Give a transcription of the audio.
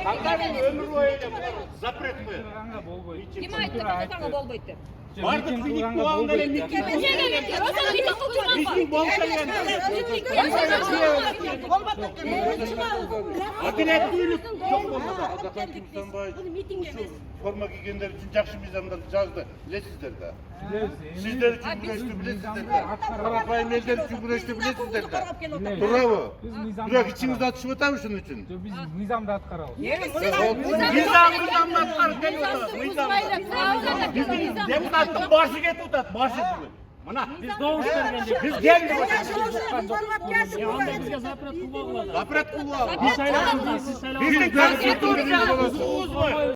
Қаңғаның өмір бойы запрет қой. Кім айтты қаңғаға болбайды деп? Бардық митинг болғанда эле митинг болса адилеттүүлүк жок болмаса форма кийгендер үчүн жакшы мыйзамдарды жазды, билесиздер да. Сиздер үчүн күрөштү, билесиздер да. Карапайым элдер үчүн күрөштү, билесиздер да. Туурабы? Бирок ичиңизди атышып атабы ушун үчүн? Biz nizamda atkarabız. Мыйзамды аткарып келип атат, мыйзам. Биздин депутаттын башы кетип атат, башы бүгүн. Мына биз добуш бергенде биз келдик. Бизге запрет кылбагыла. Запрет кылбагыла. Биз шайланабыз, сиз шайланабыз.